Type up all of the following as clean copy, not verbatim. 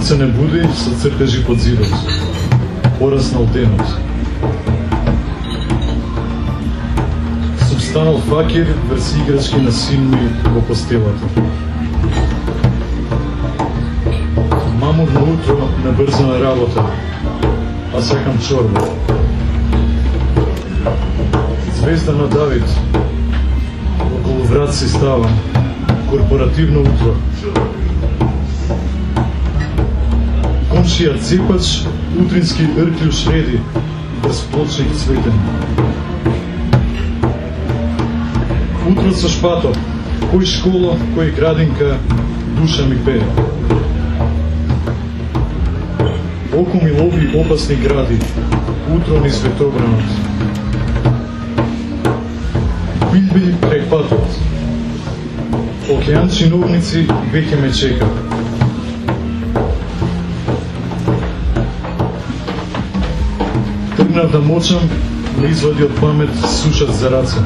Сонце не буди со цртежи под зидот. Пораснал денот. Субстанал факир врз играчки на син ми во постелата. Мамурно утро на брзо на работа, а сакам чорба. Звезда на Давид, околу врат си ставам, корпоративно утро. Комшија цепач, утрински рклю шреди, без плочник цветен. Утро со шпато, кој школа, кој градинка, душа ми пее. Око ми лови опасни гради, утро низ ветробранот. Билби крај патот. Океан чиновници веќе ме чека. Тргнав да мочам, ме извади од памет сушат за раца.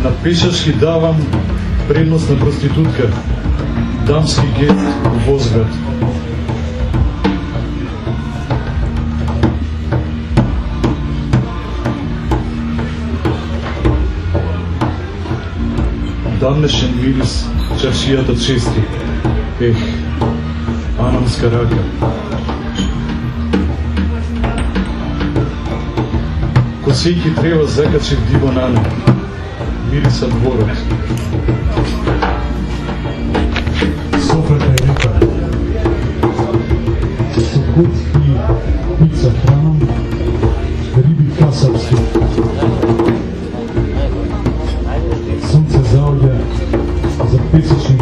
На пешачки давам предност на проститутка, дамски гет во Возград. Давнешен мирис чаршијата чести. Ех, анамска рака. Косејки треба закачив диво на не. Мириса дворот. Софрата е река. Со кот и пица хранам, риби касапски. Сонце заоѓа за песечни